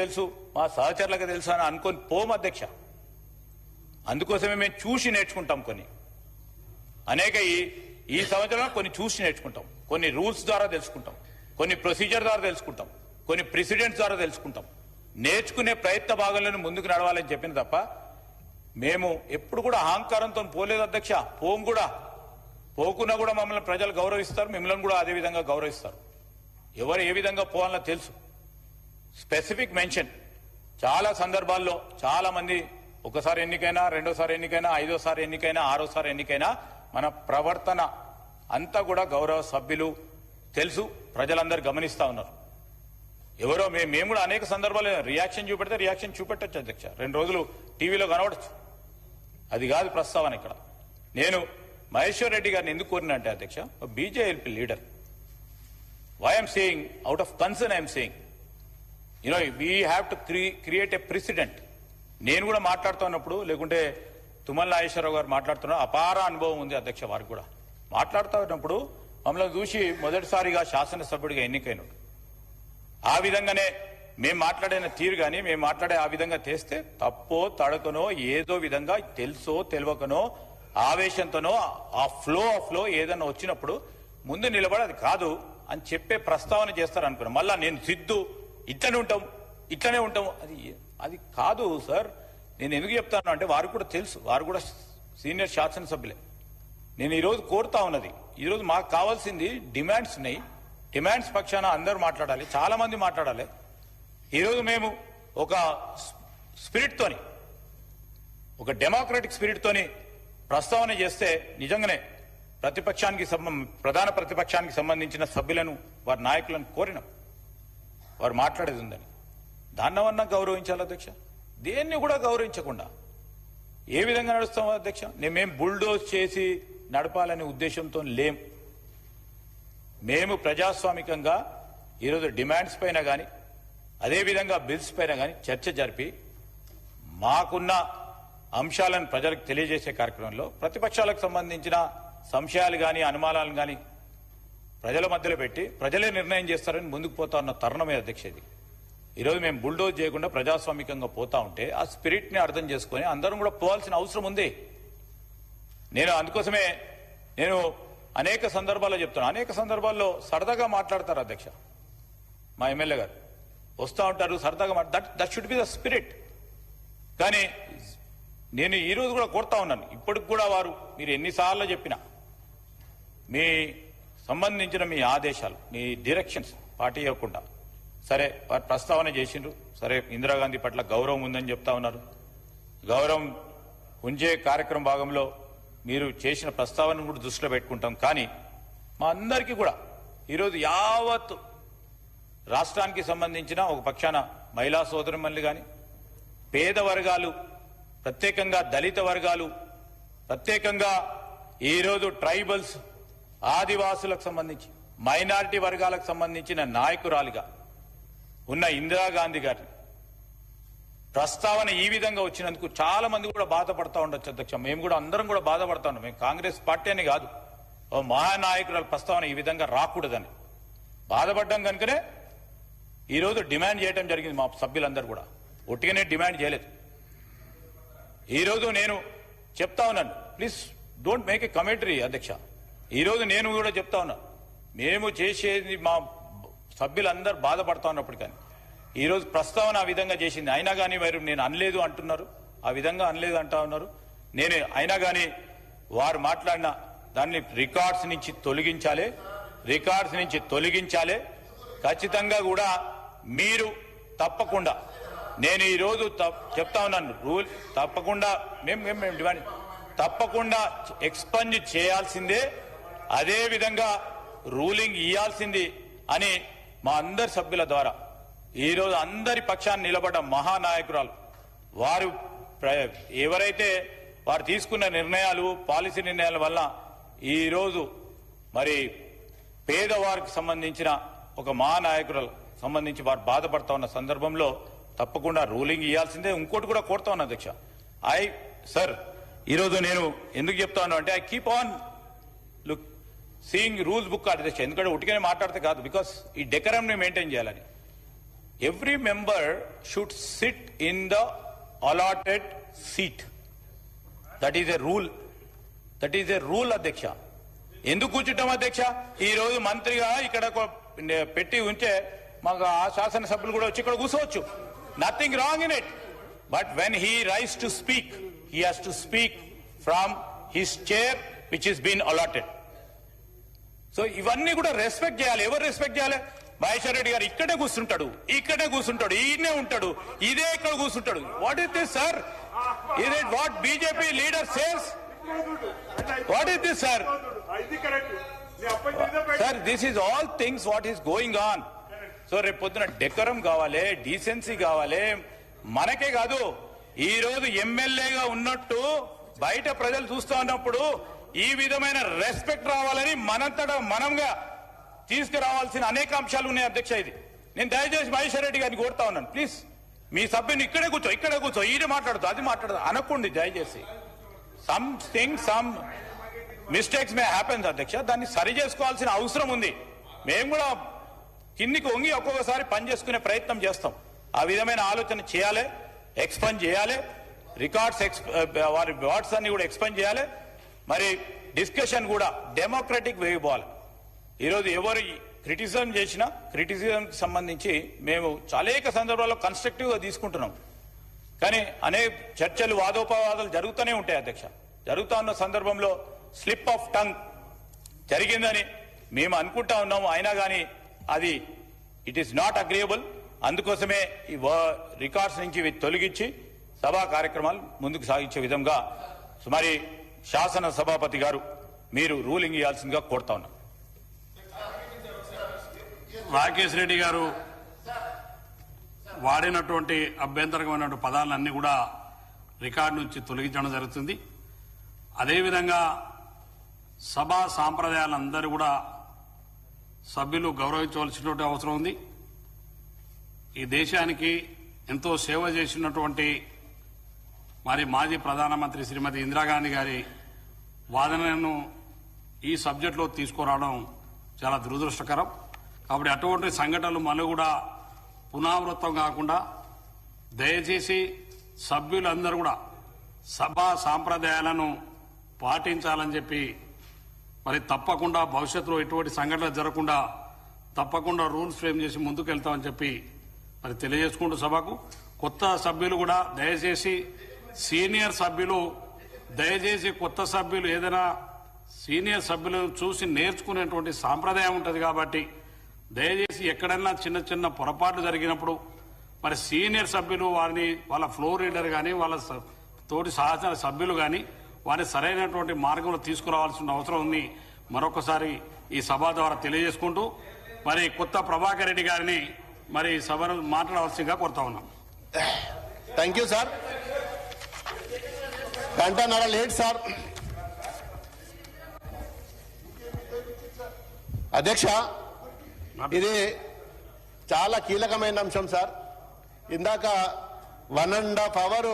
తెలుసు, మా సహచరులకు తెలుసు అని అనుకొని పోం అధ్యక్ష. అందుకోసమే మేము చూసి నేర్చుకుంటాం. కొన్ని అనేక ఈ సంవత్సరంలో కొన్ని చూసి నేర్చుకుంటాం, కొన్ని రూల్స్ ద్వారా తెలుసుకుంటాం, కొన్ని ప్రొసీజర్ ద్వారా తెలుసుకుంటాం, కొన్ని ప్రెసిడెంట్స్ ద్వారా తెలుసుకుంటాం. నేర్చుకునే ప్రయత్న భాగంలోనే ముందుకు నడవాలని చెప్పింది తప్ప మేము ఎప్పుడు కూడా అహంకారంతో పోలేదు అధ్యక్ష. పోం కూడా, పోకున్నా కూడా మమ్మల్ని ప్రజలు గౌరవిస్తారు, మిమ్మల్ని కూడా అదే విధంగా గౌరవిస్తారు. ఎవరు ఏ విధంగా పోవాలో తెలుసు. స్పెసిఫిక్ మెన్షన్ చాలా సందర్భాల్లో చాలా మంది ఒకసారి ఎన్నికైనా, రెండోసారి ఎన్నికైనా, ఐదోసారి ఎన్నికైనా, ఆరోసారి ఎన్నికైనా మన ప్రవర్తన అంతా కూడా గౌరవ సభ్యులు తెలుసు, ప్రజలందరూ గమనిస్తా ఉన్నారు. ఎవరో మేము కూడా అనేక సందర్భాలు రియాక్షన్ చూపెడితే రియాక్షన్ చూపెట్టచ్చు అధ్యక్ష, 2 రోజులు టీవీలో కనబడచ్చు. అది కాదు ప్రస్తావన ఇక్కడ. నేను మహేశ్వర్ రెడ్డి గారిని ఎందుకు కోరినంటే అధ్యక్ష, BJP leader, why I'm saying out of concern I'm saying, we have to create a president. నేను కూడా మాట్లాడుతున్నప్పుడు, లేకుంటే తుమ్మల నాగేశ్వరరావు గారు మాట్లాడుతున్నా, అపార అనుభవం ఉంది అధ్యక్ష వారికి కూడా. మాట్లాడుతున్నప్పుడు మమ్మల్ని చూసి మొదటిసారిగా శాసనసభ్యుడిగా ఎన్నికైనాడు. ఆ విధంగానే మేము మాట్లాడిన తీరు కానీ, మేము మాట్లాడే ఆ విధంగా చేస్తే తప్పో తడకనో ఏదో విధంగా తెలుసో తెలియకనో ఆవేశంతోనో ఆ ఫ్లో ఏదన్నా వచ్చినప్పుడు ముందు నిలబడి అది కాదు అని చెప్పే ప్రస్తావన చేస్తారనుకున్నాం. మళ్ళా నేను సిద్ధు ఇట్లనే ఉంటాం అది కాదు సార్. నేను ఎందుకు చెప్తాను అంటే వారు కూడా తెలుసు, వారు కూడా సీనియర్ శాసనసభ్యులే. నేను ఈరోజు కోరుతా ఉన్నది, ఈరోజు మాకు కావాల్సింది డిమాండ్స్ ఉన్నాయి. డిమాండ్స్ పక్షాన అందరూ మాట్లాడాలి, చాలా మంది మాట్లాడాలి. ఈరోజు మేము ఒక స్పిరిట్తోని, ఒక డెమోక్రటిక్ స్పిరిట్తోని ప్రస్తావన చేస్తే నిజంగానే ప్రధాన ప్రతిపక్షానికి సంబంధించిన సభ్యులను, వారి నాయకులను కోరినాం వారు మాట్లాడేది ఉందని. దాన్నవన్నా గౌరవించాలి అధ్యక్ష. దేన్ని కూడా గౌరవించకుండా ఏ విధంగా నడుస్తాం అధ్యక్ష? మేమేం బుల్డోజ్ చేసి నడపాలనే ఉద్దేశంతో లేం. మేము ప్రజాస్వామికంగా ఈరోజు డిమాండ్స్ పైన కానీ, అదేవిధంగా బిల్స్ పైన కానీ చర్చ జరిపి మాకున్న అంశాలను ప్రజలకు తెలియజేసే కార్యక్రమంలో ప్రతిపక్షాలకు సంబంధించిన సంశయాలు కానీ, అనుమానాలను కానీ ప్రజల మధ్యలో పెట్టి ప్రజలే నిర్ణయం చేస్తారని ముందుకు పోతా ఉన్న తరుణమే అధ్యక్ష ఇది. ఈరోజు మేము బుల్డోజ్ చేయకుండా ప్రజాస్వామికంగా పోతా ఉంటే ఆ స్పిరిట్ ని అర్థం చేసుకుని అందరం కూడా పోవాల్సిన అవసరం ఉంది. అందుకోసమే నేను అనేక సందర్భాల్లో చెప్తున్నాను. అనేక సందర్భాల్లో సరదాగా మాట్లాడతారు అధ్యక్ష, మా ఎమ్మెల్యే గారు వస్తూ ఉంటారు సరదాగా that should be the spirit. కానీ నేను ఈరోజు కూడా కోరుతా ఉన్నాను, ఇప్పటికి కూడా వారు మీరు ఎన్నిసార్లు చెప్పినా మీ సంబంధించిన మీ ఆదేశాలు, మీ డైరెక్షన్స్ పార్టీ ఇవ్వకుండా, సరే వారు ప్రస్తావన చేసిండ్రు, సరే ఇందిరాగాంధీ పట్ల గౌరవం ఉందని చెప్తా ఉన్నారు. గౌరవం ఉంచే కార్యక్రమం భాగంలో మీరు చేసిన ప్రస్తావన కూడా దృష్టిలో పెట్టుకుంటాం. కానీ మా అందరికీ కూడా ఈరోజు యావత్ రాష్ట్రానికి సంబంధించిన ఒక పక్షాన మహిళా సోదరుమణులు కానీ, పేద వర్గాలు, ప్రత్యేకంగా దళిత వర్గాలు, ప్రత్యేకంగా ఈరోజు ట్రైబల్స్, ఆదివాసులకు సంబంధించి మైనారిటీ వర్గాలకు సంబంధించిన నాయకురాలిగా ఉన్న ఇందిరాగాంధీ గారిని ప్రస్తావన ఈ విధంగా వచ్చినందుకు చాలా మంది కూడా బాధపడతా ఉండొచ్చు అధ్యక్ష. మేము కూడా అందరం కూడా బాధపడతా ఉన్నాం. మేము కాంగ్రెస్ పార్టీ అని కాదు, ఓ మహానాయకురాల ప్రస్తావన ఈ విధంగా రాకూడదని బాధపడ్డాం కనుకనే ఈరోజు డిమాండ్ చేయడం జరిగింది. మా సభ్యులందరూ కూడా ఒట్టిగానే డిమాండ్ చేయలేదు. ఈరోజు నేను చెప్తా ఉన్నాను, please don't make a commentary అధ్యక్ష. ఈరోజు నేను కూడా చెప్తా ఉన్నాను, మేము చేసేది మా సభ్యులందరూ బాధపడతా ఉన్నప్పుడు కానీ ఈరోజు ప్రస్తావన ఆ విధంగా చేసింది. అయినా కానీ వారు నేను అనలేదు అంటున్నారు, ఆ విధంగా అనలేదు అంటా ఉన్నారు. నేను అయినా కానీ వారు మాట్లాడిన దాన్ని రికార్డ్స్ నుంచి తొలగించాలి. ఖచ్చితంగా కూడా మీరు తప్పకుండా, నేను ఈరోజు చెప్తా ఉన్నాను, రూల్ తప్పకుండా మేము డిమాండ్ తప్పకుండా ఎక్స్పంజ్ చేయాల్సిందే, అదే విధంగా రూలింగ్ ఇయ్యాల్సింది అని మా అందరి సభ్యుల ద్వారా ఈరోజు అందరి పక్షాన్ని నిలబడ్డ మహానాయకురాలు వారు ఎవరైతే వారు తీసుకున్న నిర్ణయాలు, పాలసీ నిర్ణయాల వల్ల ఈరోజు మరి పేదవారికి సంబంధించిన ఒక మహానాయకురాలు సంబంధించి వారు బాధపడతా ఉన్న సందర్భంలో తప్పకుండా రూలింగ్ ఇవ్వాల్సిందే. ఇంకోటి కూడా కోరుతా ఉన్నా అధ్యక్ష, సార్ ఈరోజు నేను ఎందుకు చెప్తాను అంటే I keep on seeing rules book అధ్యక్ష. ఎందుకంటే ఉట్టిగానే మాట్లాడితే కాదు, బికాస్ ఈ డెకరం ని మెయింటైన్ చేయాలని. every member should sit in the allotted seat. That is a rule. That is a rule, అధ్యక్ష. ఎందుకు కూర్చుంటాం అధ్యక్ష? ఈ రోజు మంత్రిగా ఇక్కడ పెట్టి ఉంటే మాకు ఆ శాసనసభ్యులు కూడా వచ్చి ఇక్కడ కూర్చోవచ్చు. Nothing wrong in it. But when he rise to speak, he has to speak from his chair which is been allotted. So ఇవన్నీ కూడా రెస్పెక్ట్ చేయాలి. ఎవరు రెస్పెక్ట్ చేయాలి? మహేశ్వర్ రెడ్డి గారు ఇక్కడే కూర్చుంటాడు, ఈయనే ఉంటాడు, ఇదే ఇక్కడ కూర్చుంటాడు. What is this sir? Is it what BJP leader says? What is this sir? Sir, this is all things what is going on. So రేపు పొద్దున డెకరం కావాలి, డీసెన్సీ కావాలి. మనకే కాదు, ఈ రోజు ఎమ్మెల్యేగా ఉన్నట్టు బయట ప్రజలు చూస్తూ ఉన్నప్పుడు ఈ విధమైన రెస్పెక్ట్ రావాలని మనంతటా మనంగా తీసుకురావాల్సిన అనేక అంశాలు ఉన్నాయి అధ్యక్ష. ఇది నేను దయచేసి మహేశ్వర్ రెడ్డి గారిని కోరుతా ఉన్నాను, ప్లీజ్ మీ సభ్యుని ఇక్కడే కూర్చో, ఈయన మాట్లాడుతూ అది మాట్లాడదు అనకండి దయచేసి. సమ్ మిస్టేక్స్ మే హ్యాపెన్స్ అధ్యక్ష, దాన్ని సరి చేసుకోవాల్సిన అవసరం ఉంది. మేము కూడా కిందికి వంగి ఒక్కొక్కసారి పని చేసుకునే ప్రయత్నం చేస్తాం. ఆ విధమైన ఆలోచన చేయాలి, ఎక్స్పెండ్ చేయాలి, వారి వర్డ్స్ అన్ని కూడా ఎక్స్పెండ్ చేయాలి. మరి డిస్కషన్ కూడా డెమోక్రటిక్ వే పోవాలి. ఈరోజు ఎవరు క్రిటిసిజం చేసినా క్రిటిసిజంకి సంబంధించి మేము అనేక సందర్భాల్లో కన్స్ట్రక్టివ్ గా తీసుకుంటున్నాం. కానీ అనేక చర్చలు, వాదోపవాదాలు జరుగుతూనే ఉంటాయి అధ్యక్ష. జరుగుతా ఉన్న సందర్భంలో స్లిప్ ఆఫ్ టంగ్ జరిగిందని మేము అనుకుంటా ఉన్నాము. అయినా కానీ అది ఇట్ ఈస్ నాట్ అగ్రియబుల్. అందుకోసమే ఈ రికార్డ్స్ నుంచి తొలగించి సభా కార్యక్రమాలు ముందుకు సాగించే విధంగా మరి శాసన సభాపతి గారు మీరు రూలింగ్ ఇవ్వాల్సిందిగా కోరుతా ఉన్నాం. రాకేష్ రెడ్డి గారు వాడినటువంటి అభ్యంతరకమైనటువంటి పదాలన్నీ కూడా రికార్డు నుంచి తొలగించడం జరుగుతుంది. అదేవిధంగా సభా సాంప్రదాయాలందరూ కూడా సభ్యులు గౌరవించవలసినటువంటి అవసరం ఉంది. ఈ దేశానికి ఎంతో సేవ చేసినటువంటి మరి మాజీ ప్రధానమంత్రి శ్రీమతి ఇందిరాగాంధీ గారి వాదనలను ఈ సబ్జెక్టులో తీసుకురావడం చాలా దురదృష్టకరం. కాబట్టి అటువంటి సంఘటనలు మళ్ళీ కూడా పునరావృతం కాకుండా దయచేసి సభ్యులందరూ కూడా సభా సాంప్రదాయాలను పాటించాలని చెప్పి మరి తప్పకుండా భవిష్యత్తులో ఎటువంటి సంఘటనలు జరగకుండా తప్పకుండా రూల్స్ ఫ్రేమ్ చేసి ముందుకు వెళ్తామని చెప్పి మరి తెలియజేసుకుంటూ సభకు కొత్త సభ్యులు కూడా దయచేసి సీనియర్ సభ్యులు దయచేసి కొత్త సభ్యులు ఏదైనా సీనియర్ సభ్యులను చూసి నేర్చుకునేటువంటి సాంప్రదాయం ఉంటుంది. కాబట్టి దయచేసి ఎక్కడైనా చిన్న చిన్న పొరపాట్లు జరిగినప్పుడు మరి సీనియర్ సభ్యులు వారిని వాళ్ళ ఫ్లోర్ లీడర్ కానీ వాళ్ళ తోటి సహచర సభ్యులు కానీ వారిని సరైనటువంటి మార్గంలో తీసుకురావాల్సిన అవసరం ఉంది. మరొకసారి ఈ సభ ద్వారా తెలియజేసుకుంటూ మరి కొత్త ప్రభాకర్ రెడ్డి గారిని మరి సభను మాట్లాడవలసిందిగా కోరుతా ఉన్నాం. Thank you sir. గంటన్నర లేట్ సార్. అధ్యక్ష, ఇది చాలా కీలకమైన అంశం సార్. ఇందాక 1.5 hours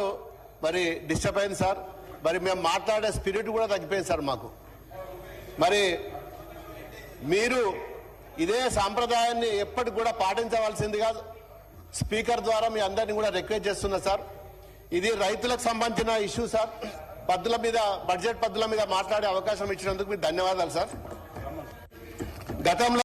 మరి డిస్టర్బ్ అయింది సార్. మరి మేము మాట్లాడే స్పిరిట్ కూడా తగ్గిపోయింది సార్ మాకు. మరి మీరు ఇదే సాంప్రదాయాన్ని ఎప్పటికి కూడా పాటించవలసిందిగా స్పీకర్ ద్వారా మీ అందరినీ కూడా రిక్వెస్ట్ చేస్తున్నా సార్. ఇది రైతులకు సంబంధించిన ఇష్యూ సార్. పద్దుల మీద, బడ్జెట్ పద్దుల మీద మాట్లాడే అవకాశం ఇచ్చినందుకు మీకు ధన్యవాదాలు సార్. గతంలో